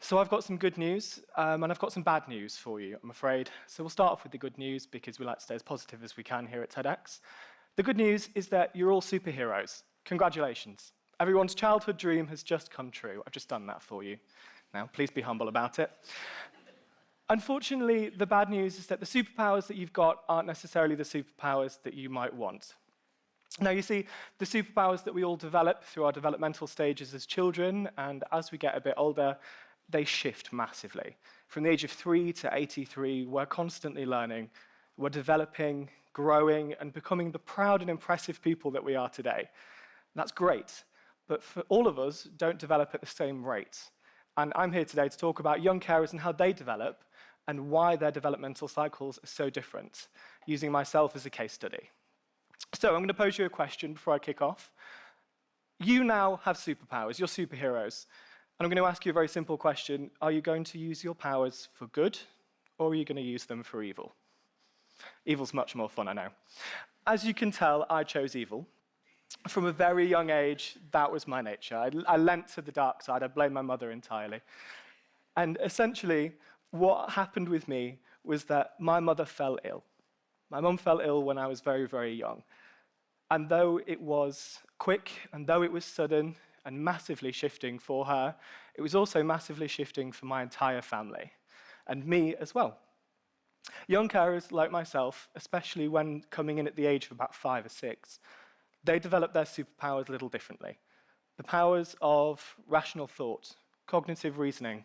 So I've got some good news, and I've got some bad news for you, I'm afraid. So we'll start off with the good news, because we like to stay as positive as we can here at TEDx. The good news is that you're all superheroes. Congratulations. Everyone's childhood dream has just come true. I've just done that for you. Now, please be humble about it. Unfortunately, the bad news is that the superpowers that you've got aren't necessarily the superpowers that you might want. Now, you see, the superpowers that we all develop through our developmental stages as children, and as we get a bit older, they shift massively. From the age of 3 to 83, we're constantly learning, we're developing, growing, and becoming the proud and impressive people that we are today. And that's great, but for all of us, don't develop at the same rate. And I'm here today to talk about young carers and how they develop, and why their developmental cycles are so different, using myself as a case study. So I'm going to pose you a question before I kick off. You now have superpowers, you're superheroes. And I'm going to ask you a very simple question. Are you going to use your powers for good, or are you going to use them for evil? Evil's much more fun, I know. As you can tell, I chose evil. From a very young age, that was my nature. I leant to the dark side. I blame my mother entirely. And essentially, what happened with me was that my mother fell ill. My mum fell ill when I was very, very young. And though it was quick, and though it was sudden, and massively shifting for her, it was also massively shifting for my entire family, and me as well. Young carers like myself, especially when coming in at the age of about 5 or 6, they develop their superpowers a little differently. The powers of rational thought, cognitive reasoning,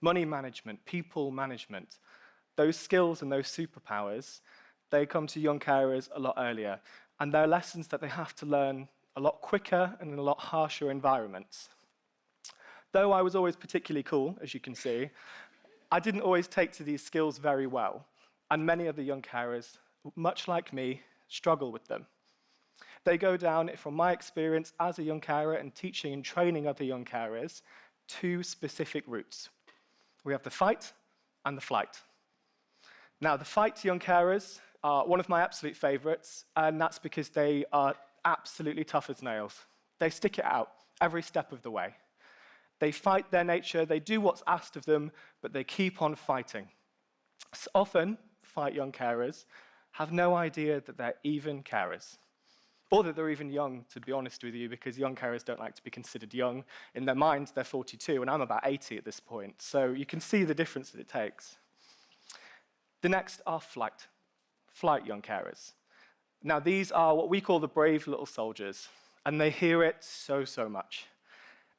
money management, people management, those skills and those superpowers, they come to young carers a lot earlier, and they're lessons that they have to learn a lot quicker and in a lot harsher environments. Though I was always particularly cool, as you can see, I didn't always take to these skills very well, and many of the young carers, much like me, struggle with them. They go down, from my experience as a young carer and teaching and training other young carers, 2 specific routes. We have the fight and the flight. Now, the fight young carers are one of my absolute favorites, and that's because they are absolutely tough as nails. They stick it out every step of the way. They fight their nature, they do what's asked of them, but they keep on fighting. So often, fight young carers have no idea that they're even carers, or that they're even young, to be honest with you, because young carers don't like to be considered young. In their minds, they're 42, and I'm about 80 at this point, so you can see the difference that it takes. The next are flight young carers. Now, these are what we call the brave little soldiers, and they hear it so, so much.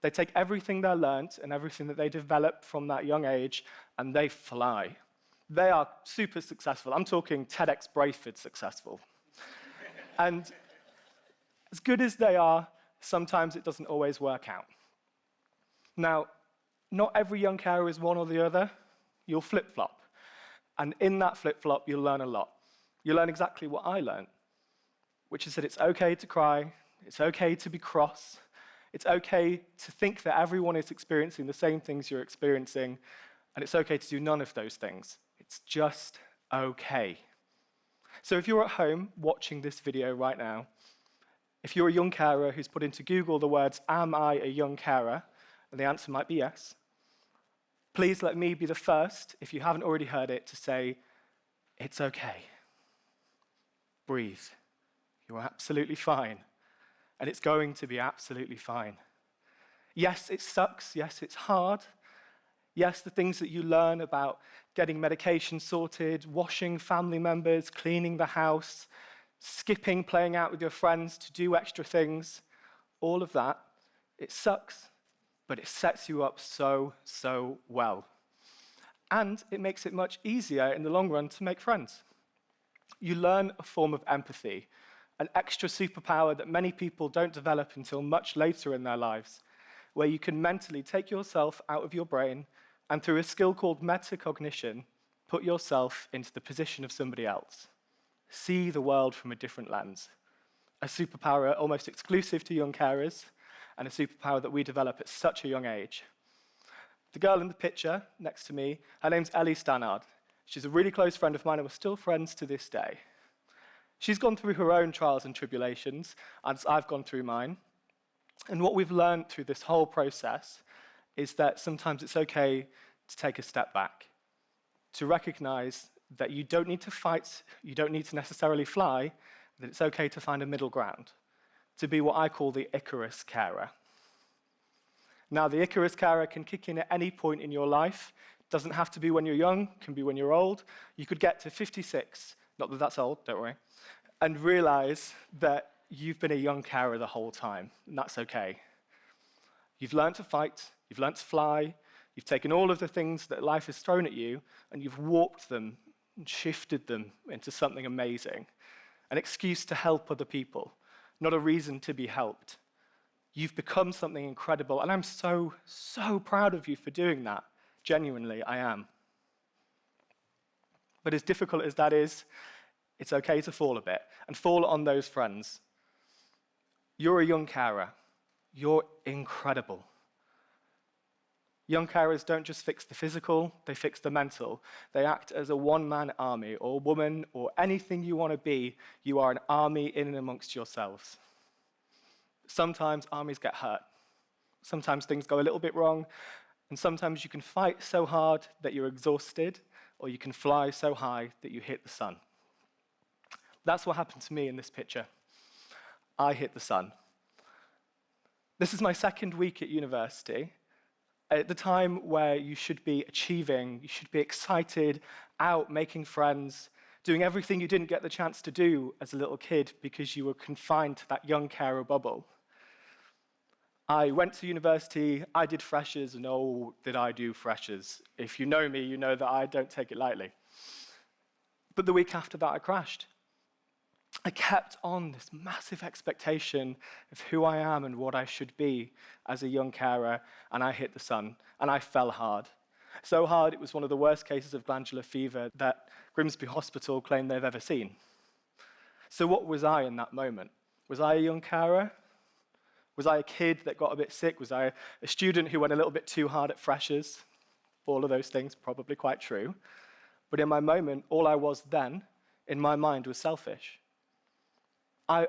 They take everything they learnt and everything that they develop from that young age, and they fly. They are super successful. I'm talking TEDxBrayford successful. And as good as they are, sometimes it doesn't always work out. Now, not every young carer is one or the other. You'll flip-flop. And in that flip-flop, you'll learn a lot. You'll learn exactly what I learned, which is that it's okay to cry, it's okay to be cross, it's okay to think that everyone is experiencing the same things you're experiencing, and it's okay to do none of those things. It's just okay. So if you're at home watching this video right now, if you're a young carer who's put into Google the words, "Am I a young carer?" and the answer might be yes, please let me be the first, if you haven't already heard it, to say, it's okay. Breathe. You're absolutely fine. And it's going to be absolutely fine. Yes, it sucks. Yes, it's hard. Yes, the things that you learn about getting medication sorted, washing family members, cleaning the house, skipping, playing out with your friends to do extra things, all of that, it sucks, but it sets you up so, so well. And it makes it much easier in the long run to make friends. You learn a form of empathy, an extra superpower that many people don't develop until much later in their lives, where you can mentally take yourself out of your brain and through a skill called metacognition, put yourself into the position of somebody else. See the world from a different lens. A superpower almost exclusive to young carers, and a superpower that we develop at such a young age. The girl in the picture next to me, her name's Ellie Stannard. She's a really close friend of mine, and we're still friends to this day. She's gone through her own trials and tribulations, as I've gone through mine. And what we've learned through this whole process is that sometimes it's okay to take a step back, to recognize that you don't need to fight, you don't need to necessarily fly, that it's okay to find a middle ground, to be what I call the Icarus carer. Now, the Icarus carer can kick in at any point in your life. Doesn't have to be when you're young, can be when you're old. You could get to 56, not that that's old, don't worry, and realize that you've been a young carer the whole time, and that's okay. You've learned to fight, you've learned to fly, you've taken all of the things that life has thrown at you, and you've warped them and shifted them into something amazing. An excuse to help other people, not a reason to be helped. You've become something incredible, and I'm so, so proud of you for doing that. Genuinely, I am. But as difficult as that is, it's okay to fall a bit, and fall on those friends. You're a young carer. You're incredible. Young carers don't just fix the physical, they fix the mental. They act as a one-man army, or woman, or anything you want to be. You are an army in and amongst yourselves. Sometimes armies get hurt. Sometimes things go a little bit wrong, and sometimes you can fight so hard that you're exhausted, or you can fly so high that you hit the sun. That's what happened to me in this picture. I hit the sun. This is my second week at university, at the time where you should be achieving, you should be excited, out, making friends, doing everything you didn't get the chance to do as a little kid because you were confined to that young carer bubble. I went to university, I did freshers, and oh, did I do freshers. If you know me, you know that I don't take it lightly. But the week after that, I crashed. I kept on this massive expectation of who I am and what I should be as a young carer, and I hit the sun, and I fell hard. So hard, it was one of the worst cases of glandular fever that Grimsby Hospital claimed they've ever seen. So what was I in that moment? Was I a young carer? Was I a kid that got a bit sick? Was I a student who went a little bit too hard at freshers? All of those things, probably quite true. But in my moment, all I was then, in my mind, was selfish.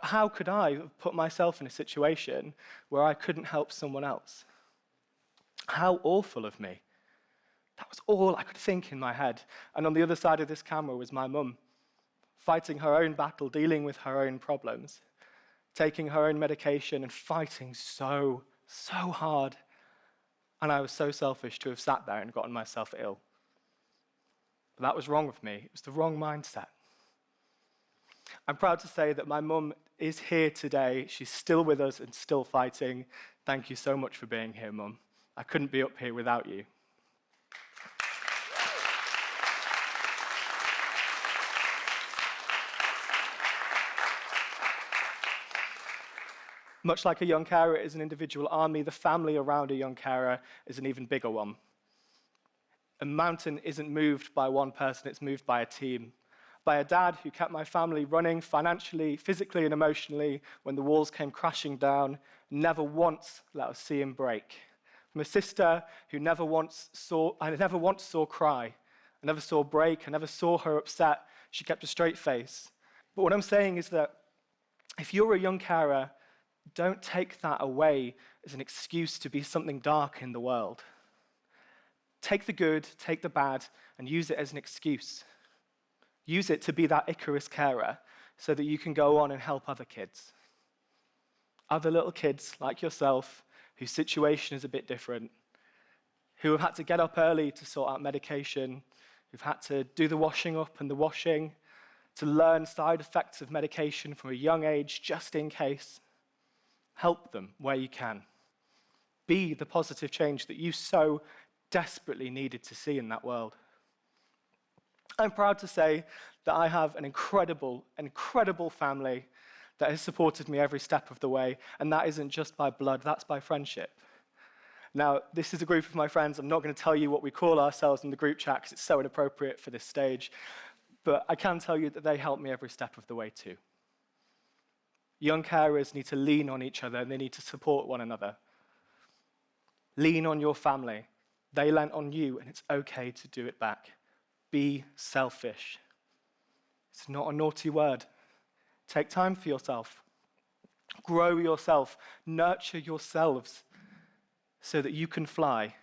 How could I have put myself in a situation where I couldn't help someone else? How awful of me. That was all I could think in my head. And on the other side of this camera was my mum, fighting her own battle, dealing with her own problems, taking her own medication and fighting so, so hard. And I was so selfish to have sat there and gotten myself ill. But that was wrong with me. It was the wrong mindset. I'm proud to say that my mum is here today. She's still with us and still fighting. Thank you so much for being here, Mum. I couldn't be up here without you. Much like a young carer is an individual army, the family around a young carer is an even bigger one. A mountain isn't moved by one person, it's moved by a team. By a dad who kept my family running financially, physically, and emotionally when the walls came crashing down, never once let us see him break. From a sister who I never once saw cry. I never saw break, I never saw her upset. She kept a straight face. But what I'm saying is that if you're a young carer, don't take that away as an excuse to be something dark in the world. Take the good, take the bad, and use it as an excuse. Use it to be that Icarus carer so that you can go on and help other kids. Other little kids like yourself, whose situation is a bit different, who have had to get up early to sort out medication, who've had to do the washing up and the washing, to learn side effects of medication from a young age just in case. Help them where you can. Be the positive change that you so desperately needed to see in that world. I'm proud to say that I have an incredible, incredible family that has supported me every step of the way, and that isn't just by blood, that's by friendship. Now, this is a group of my friends. I'm not going to tell you what we call ourselves in the group chat because it's so inappropriate for this stage, but I can tell you that they help me every step of the way too. Young carers need to lean on each other and they need to support one another. Lean on your family. They lent on you, and it's okay to do it back. Be selfish. It's not a naughty word. Take time for yourself. Grow yourself. Nurture yourselves. so that you can fly,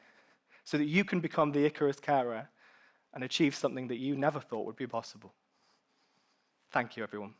so that you can become the Icarus carer and achieve something that you never thought would be possible. Thank you, everyone.